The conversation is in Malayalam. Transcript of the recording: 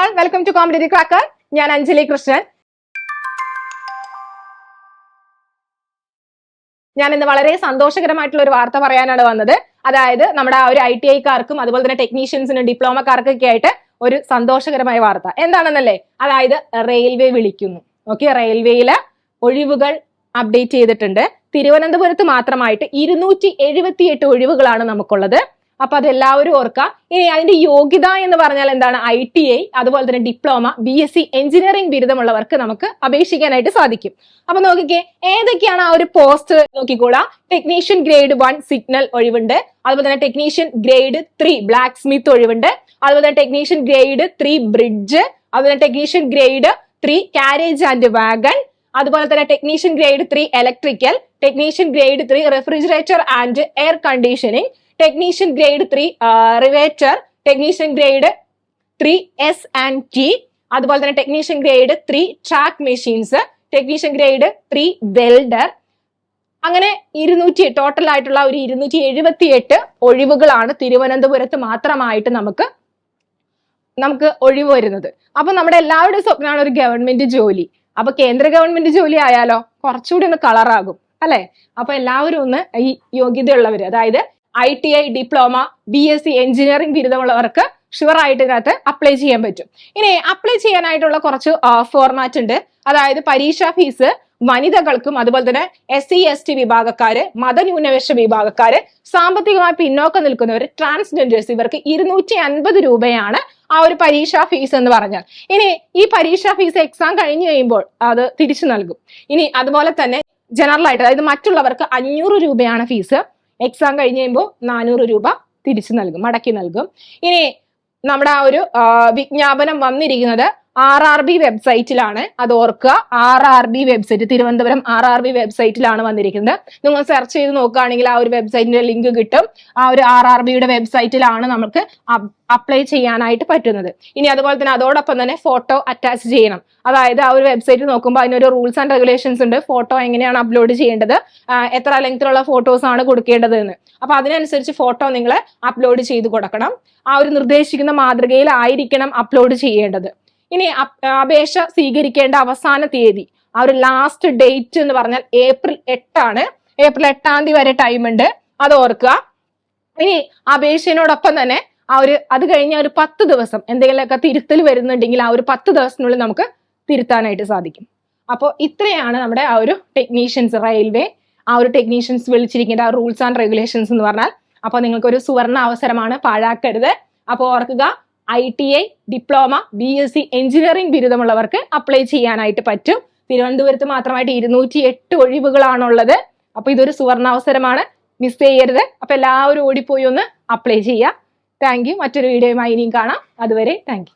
all, welcome to Competitive Cracker. ഞാൻ അഞ്ജലി കൃഷ്ണൻ. ഞാൻ ഇന്ന് വളരെ സന്തോഷകരമായിട്ടുള്ള ഒരു വാർത്ത പറയാനാണ് വന്നത്. അതായത് നമ്മുടെ ആ ഒരു ITI-കാർക്കും അതുപോലെ തന്നെ ടെക്നീഷ്യൻസിനും ഡിപ്ലോമക്കാർക്കൊക്കെ ആയിട്ട് ഒരു സന്തോഷകരമായ വാർത്ത എന്താണെന്നല്ലേ? അതായത് റെയിൽവേ വിളിക്കുന്നു. ഓക്കെ, റെയിൽവേയിലെ ഒഴിവുകൾ അപ്ഡേറ്റ് ചെയ്തിട്ടുണ്ട്. തിരുവനന്തപുരത്ത് മാത്രമായിട്ട് 278 ഒഴിവുകളാണ് നമുക്കുള്ളത്. അപ്പൊ അതെല്ലാവരും ഓർക്കുക. ഇനി അതിന്റെ യോഗ്യത എന്ന് പറഞ്ഞാൽ എന്താണ്? ITI അതുപോലെ തന്നെ ഡിപ്ലോമ, BSc എഞ്ചിനീയറിംഗ് ബിരുദമുള്ളവർക്ക് നമുക്ക് അപേക്ഷിക്കാനായിട്ട് സാധിക്കും. അപ്പൊ നോക്കിക്കേ, ഏതൊക്കെയാണ് ആ ഒരു പോസ്റ്റ് നോക്കിക്കൂടാ. ടെക്നീഷ്യൻ ഗ്രേഡ് 1 സിഗ്നൽ ഒഴിവുണ്ട്. അതുപോലെ തന്നെ ടെക്നീഷ്യൻ ഗ്രേഡ് 3 ബ്ലാക്ക് സ്മിത്ത് ഒഴിവുണ്ട്. അതുപോലെ തന്നെ ടെക്നീഷ്യൻ ഗ്രേഡ് 3 ബ്രിഡ്ജ്, അതുപോലെ തന്നെ technician grade 3 carriage and wagon, അതുപോലെ തന്നെ technician grade 3 electrical, technician grade 3 refrigerator and air conditioning, technician grade 3 riveter, technician grade 3 S&T, അതുപോലെ തന്നെ technician grade 3 track machines, technician grade 3 welder. അങ്ങനെ 200 ടോട്ടൽ ആയിട്ടുള്ള ഒരു 278 ഒഴിവുകളാണ് തിരുവനന്തപുരത്ത് മാത്രമായിട്ട് നമുക്ക് ഒഴിവ് വരുന്നത്. അപ്പൊ നമ്മുടെ എല്ലാവരുടെയും സ്വപ്നമാണ് ഒരു ഗവൺമെന്റ് ജോലി. അപ്പൊ കേന്ദ്ര ഗവൺമെന്റ് ജോലി ആയാലോ കുറച്ചുകൂടി ഒന്ന് കളറാകും അല്ലെ? അപ്പൊ എല്ലാവരും ഒന്ന് ഈ യോഗ്യതയുള്ളവര്, അതായത് ITI ഡിപ്ലോമ, BSc എഞ്ചിനീയറിംഗ് ബിരുദമുള്ളവർക്ക് ഷുവർ ആയിട്ട് ഇതിനകത്ത് അപ്ലൈ ചെയ്യാൻ പറ്റും. ഇനി അപ്ലൈ ചെയ്യാനായിട്ടുള്ള കുറച്ച് ഫോർമാറ്റ് ഉണ്ട്. അതായത് പരീക്ഷാ ഫീസ് വനിതകൾക്കും അതുപോലെ തന്നെ SC ST വിഭാഗക്കാര്, മതന്യൂനപക്ഷ വിഭാഗക്കാര്, സാമ്പത്തികമായി പിന്നോക്കം നിൽക്കുന്നവർ, ട്രാൻസ്ജെൻഡേഴ്സ്, ഇവർക്ക് 250 രൂപയാണ് ആ ഒരു പരീക്ഷാ ഫീസ് എന്ന് പറഞ്ഞാൽ. ഇനി ഈ പരീക്ഷാ ഫീസ് എക്സാം കഴിഞ്ഞു കഴിയുമ്പോൾ അത് തിരിച്ചു നൽകും. ഇനി അതുപോലെ തന്നെ ജനറൽ ആയിട്ട്, അതായത് മറ്റുള്ളവർക്ക് 500 രൂപയാണ് ഫീസ്. എക്സാം കഴിഞ്ഞ് കഴിയുമ്പോൾ 400 രൂപ തിരിച്ചു നൽകും, മടക്കി നൽകും. ഇനി നമ്മുടെ ആ ഒരു വിജ്ഞാപനം വന്നിരിക്കുന്നത് RRB വെബ്സൈറ്റിലാണ്. അത് ഓർക്കുക, RRB വെബ്സൈറ്റ്, തിരുവനന്തപുരം RRB വെബ്സൈറ്റിലാണ് വന്നിരിക്കുന്നത്. നിങ്ങൾ സെർച്ച് ചെയ്ത് നോക്കുകയാണെങ്കിൽ ആ ഒരു വെബ്സൈറ്റിന്റെ ലിങ്ക് കിട്ടും. ആ ഒരു RRBയുടെ വെബ്സൈറ്റിലാണ് നമുക്ക് അപ്ലൈ ചെയ്യാനായിട്ട് പറ്റുന്നത്. ഇനി അതുപോലെ തന്നെ അതോടൊപ്പം തന്നെ ഫോട്ടോ അറ്റാച്ച് ചെയ്യണം. അതായത് ആ ഒരു വെബ്സൈറ്റ് നോക്കുമ്പോൾ അതിനൊരു റൂൾസ് ആൻഡ് റെഗുലേഷൻസ് ഉണ്ട്. ഫോട്ടോ എങ്ങനെയാണ് അപ്ലോഡ് ചെയ്യേണ്ടത്, എത്ര ലെങ്ത്തിലുള്ള ഫോട്ടോസ് ആണ് കൊടുക്കേണ്ടത് എന്ന്. അപ്പൊ അതിനനുസരിച്ച് ഫോട്ടോ നിങ്ങൾ അപ്ലോഡ് ചെയ്ത് കൊടുക്കണം. ആ ഒരു നിർദ്ദേശിക്കുന്ന മാതൃകയിലായിരിക്കണം അപ്ലോഡ് ചെയ്യേണ്ടത്. ഇനി അപേക്ഷ സ്വീകരിക്കേണ്ട അവസാന തീയതി, ആ ഒരു ലാസ്റ്റ് ഡേറ്റ് എന്ന് പറഞ്ഞാൽ April 8 ആണ്. April 8 തീയതി വരെ ടൈം ഉണ്ട്, അത് ഓർക്കുക. ഇനി അപേക്ഷയോടൊപ്പം തന്നെ അത് കഴിഞ്ഞ ഒരു 10 ദിവസം എന്തെങ്കിലുമൊക്കെ തിരുത്തൽ വരുന്നുണ്ടെങ്കിൽ ആ ഒരു 10 ദിവസത്തിനുള്ളിൽ നമുക്ക് തിരുത്താനായിട്ട് സാധിക്കും. അപ്പോൾ ഇത്രയാണ് നമ്മുടെ ആ ഒരു ടെക്നീഷ്യൻസ്, റെയിൽവേ ആ ഒരു ടെക്നീഷ്യൻസ് വിളിച്ചിരിക്കേണ്ട ആ റൂൾസ് ആൻഡ് റെഗുലേഷൻസ് എന്ന് പറഞ്ഞാൽ. അപ്പോൾ നിങ്ങൾക്കൊരു സുവർണ അവസരമാണ്, പാഴാക്കരുത്. അപ്പോൾ ഓർക്കുക, ITI ഡിപ്ലോമ, BSc എഞ്ചിനീയറിംഗ് ബിരുദമുള്ളവർക്ക് അപ്ലൈ ചെയ്യാനായിട്ട് പറ്റും. തിരുവനന്തപുരത്ത് മാത്രമായിട്ട് 208 ഒഴിവുകളാണുള്ളത്. അപ്പൊ ഇതൊരു സുവർണാവസരമാണ്, മിസ് ചെയ്യരുത്. അപ്പൊ എല്ലാവരും ഓടിപ്പോയി ഒന്ന് അപ്ലൈ ചെയ്യുക. Thank you. മറ്റൊരു വീഡിയോയുമായി ഇനിയും കാണാം. അതുവരെ താങ്ക് യു.